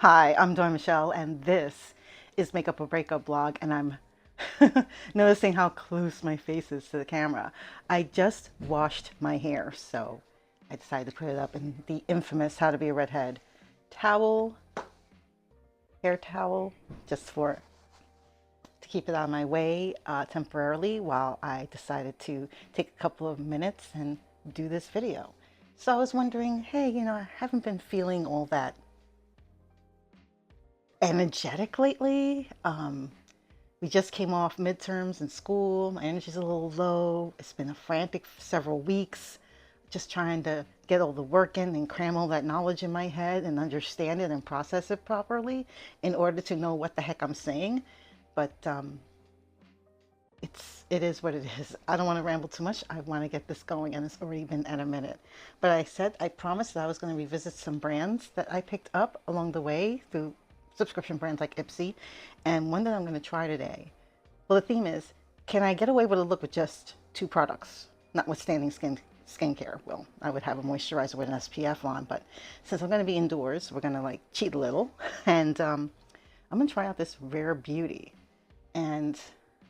Hi, I'm Dora Michelle, and this is Makeup or Breakup blog, and I'm noticing how close my face is to the camera. I just washed my hair, so I decided to put it up in the infamous How to Be a Redhead towel, hair towel, just for to keep it out of my way temporarily while I decided to take a couple of minutes and do this video. So I was wondering, hey, I haven't been feeling all that energetic lately. We just came off midterms in school. My energy's a little low. It's been a frantic several weeks, just trying to get all the work in and cram all that knowledge in my head and understand it and process it properly in order to know what the heck I'm saying. But it is what it is. I don't want to ramble too much. I want to get this going, and it's already been at a minute. But I promised that I was going to revisit some brands that I picked up along the way through subscription brands like Ipsy, and one that I'm going to try today. Well, the theme is, can I get away with a look with just two products, notwithstanding skincare? Well, I would have a moisturizer with an SPF on, but since I'm going to be indoors, we're going to like cheat a little, and I'm going to try out this Rare Beauty, and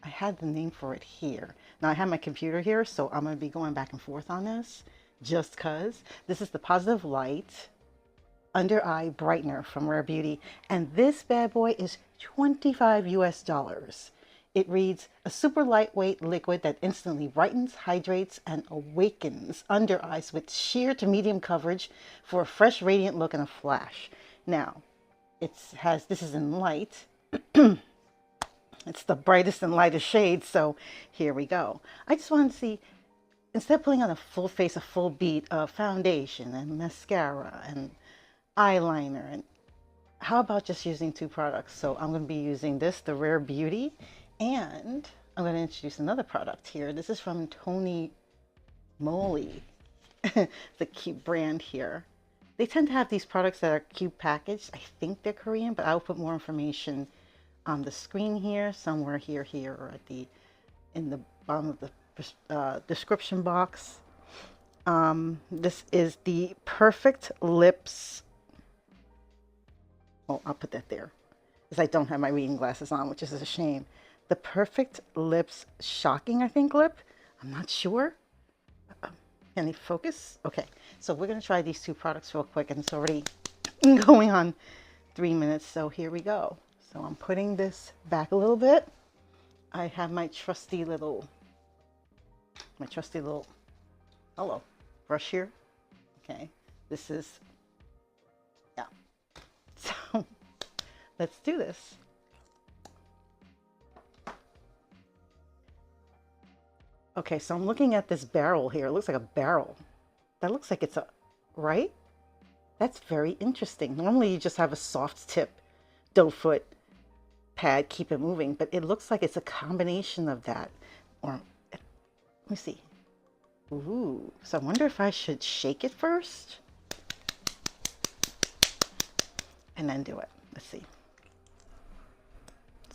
I had the name for it here. Now I have my computer here, so I'm going to be going back and forth on this just because. This is the Positive Light Under Eye Brightener from Rare Beauty, and this bad boy is 25 US dollars. It reads, a super lightweight liquid that instantly brightens, hydrates, and awakens under eyes with sheer to medium coverage for a fresh, radiant look in a flash. Now, this is in light. It's the brightest and lightest shade, so here we go. I just wanted to see, instead of putting on a full face, a full beat of foundation and mascara and eyeliner, and how about just using two products? So I'm going to be using this, the Rare Beauty, and I'm going to introduce another product here. This is from Tony Moly, the cute brand here. They tend to have these products that are cute packaged. I think they're Korean, but I'll put more information on the screen here, somewhere here, or at in the bottom of the description box. This is the Perfect Lips. Oh, I'll put that there, because I don't have my reading glasses on, which is a shame. The Perfect Lips Shocking, I think, lip. I'm not sure. Can they focus? Okay, so we're going to try these two products real quick, and it's already going on 3 minutes, so here we go. So I'm putting this back a little bit. I have my trusty little, hello, brush here. Okay, this is, yeah. So let's do this. Okay, so I'm looking at this barrel here. It looks like a barrel. That looks like it's a, right? That's very interesting. Normally you just have a soft tip, doe foot pad, keep it moving, but it looks like it's a combination of that. Or, let me see. Ooh, so I wonder if I should shake it first and then do it. Let's see.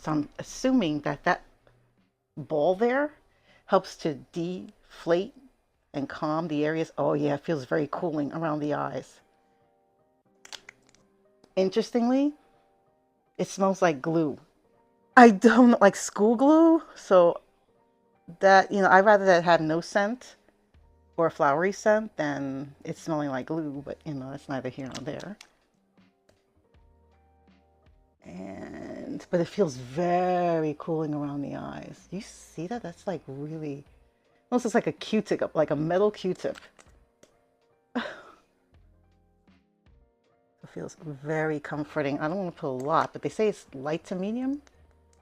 So I'm assuming that that ball there helps to deflate and calm the areas. Oh yeah, it feels very cooling around the eyes. Interestingly, it smells like glue. I don't like school glue, so that, I'd rather that have no scent or a flowery scent than it smelling like glue, but that's neither here nor there. But it feels very cooling around the eyes. Do you see that? That's like really, almost looks like a Q-tip, like a metal Q-tip. It feels very comforting. I don't want to put a lot, but they say it's light to medium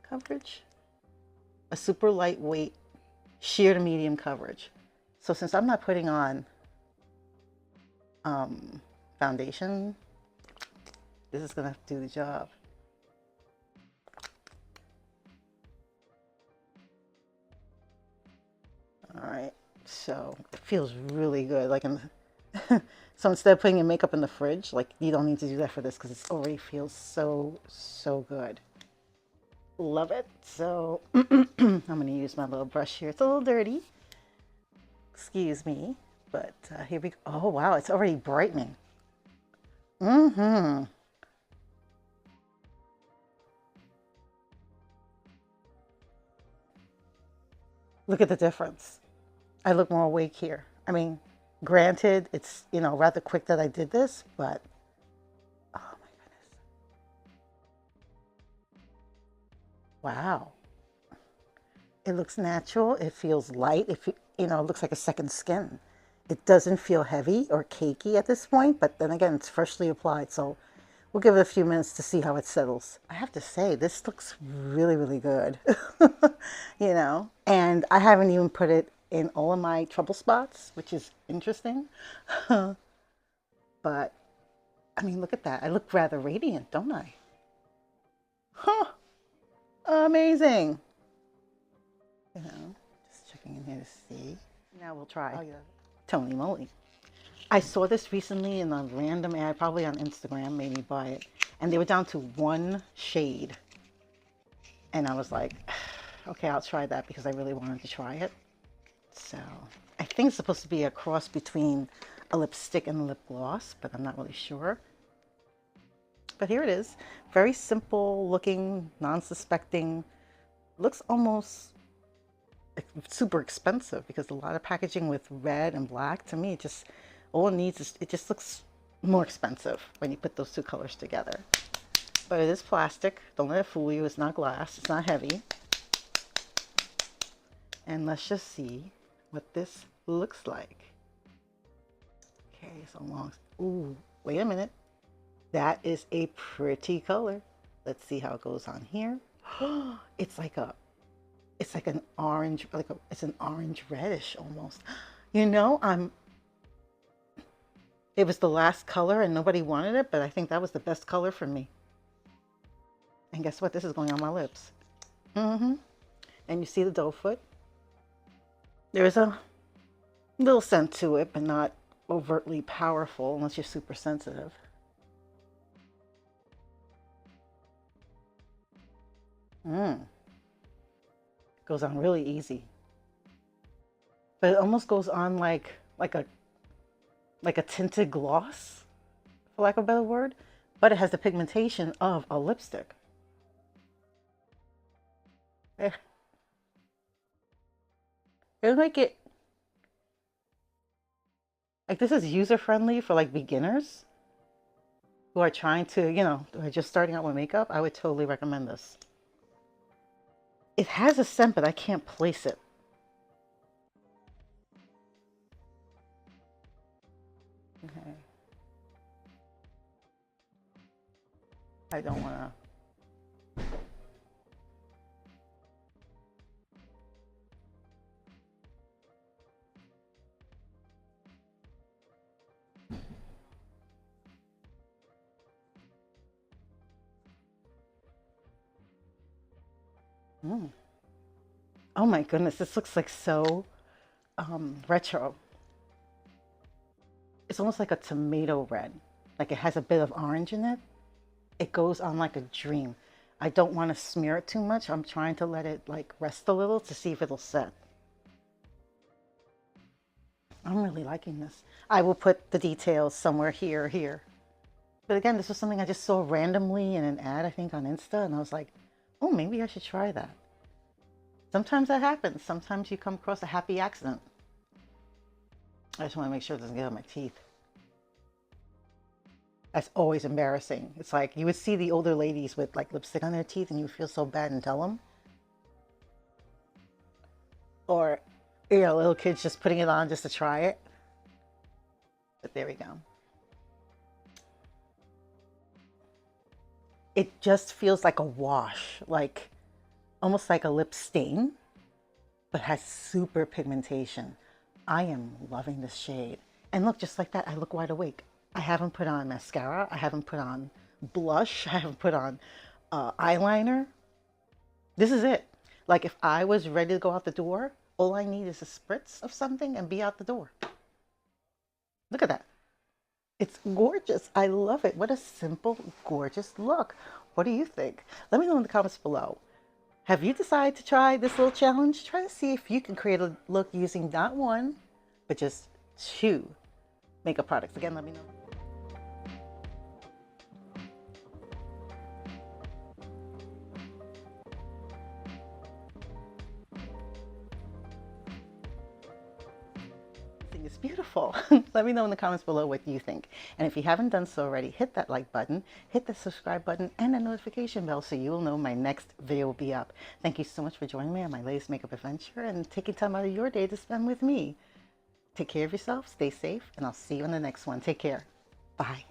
coverage. A super lightweight, sheer to medium coverage. So since I'm not putting on foundation, this is gonna do the job. All right, so it feels really good. Like so instead of putting your makeup in the fridge, like you don't need to do that for this because it already feels so good. Love it. So I'm gonna use my little brush here. It's a little dirty. Excuse me, but here we go. Oh wow, it's already brightening. Mm-hmm. Look at the difference. I look more awake here. I mean, granted, it's, rather quick that I did this, but oh my goodness. Wow. It looks natural. It feels light. It looks like a second skin. It doesn't feel heavy or cakey at this point, but then again, it's freshly applied. So we'll give it a few minutes to see how it settles. I have to say, this looks really, really good, and I haven't even put it in all of my trouble spots, which is interesting. But I mean, look at that. I look rather radiant, don't I? Huh. Amazing. Just checking in here to see. Now we'll try. Oh, yeah. Tony moly. I saw this recently in a random ad, probably on Instagram, made me buy it. And they were down to one shade. And I was like, okay, I'll try that because I really wanted to try it. So I think it's supposed to be a cross between a lipstick and a lip gloss, but I'm not really sure. But here it is. Very simple looking, non-suspecting. Looks almost super expensive because a lot of packaging with red and black, to me, all it needs is, it just looks more expensive when you put those two colors together. But it is plastic. Don't let it fool you. It's not glass. It's not heavy. And let's just see what this looks like. Okay, so long. Ooh, wait a minute. That is a pretty color. Let's see how it goes on here. It's like an orange, it's an orange reddish almost. It was the last color and nobody wanted it, but I think that was the best color for me. And guess what? This is going on my lips. And you see the doe foot? There's a little scent to it, but not overtly powerful unless you're super sensitive. Goes on really easy. But it almost goes on like a tinted gloss, for lack of a better word, but it has the pigmentation of a lipstick. It'll make it like, this is user friendly for like beginners who are trying to, who are just starting out with makeup. I would totally recommend this. It has a scent, but I can't place it. Okay. I don't want to. Oh my goodness, this looks like so retro. It's almost like a tomato red. Like it has a bit of orange in it. It goes on like a dream. I don't want to smear it too much. I'm trying to let it like rest a little to see if it'll set. I'm really liking this. I will put the details somewhere here or here. But again, this was something I just saw randomly in an ad, I think on Insta, and I was like, oh, maybe I should try that. Sometimes that happens. Sometimes you come across a happy accident. I just want to make sure it doesn't get on my teeth. That's always embarrassing. It's like you would see the older ladies with like lipstick on their teeth and you feel so bad and tell them. Or, little kids just putting it on just to try it. But there we go. It just feels like a wash, like almost like a lip stain, but has super pigmentation. I am loving this shade. And look, just like that, I look wide awake. I haven't put on mascara. I haven't put on blush. I haven't put on eyeliner. This is it. Like if I was ready to go out the door, all I need is a spritz of something and be out the door. Look at that. It's gorgeous. I love it. What a simple, gorgeous look. What do you think? Let me know in the comments below. Have you decided to try this little challenge? Try to see if you can create a look using not one, but just two makeup products. Again, let me know. think it's beautiful. Let me know in the comments below what you think. And if you haven't done so already, hit that like button, hit the subscribe button, and the notification bell so you'll know my next video will be up. Thank you so much for joining me on my latest makeup adventure and taking time out of your day to spend with me. Take care of yourself, stay safe, and I'll see you in the next one. Take care. Bye.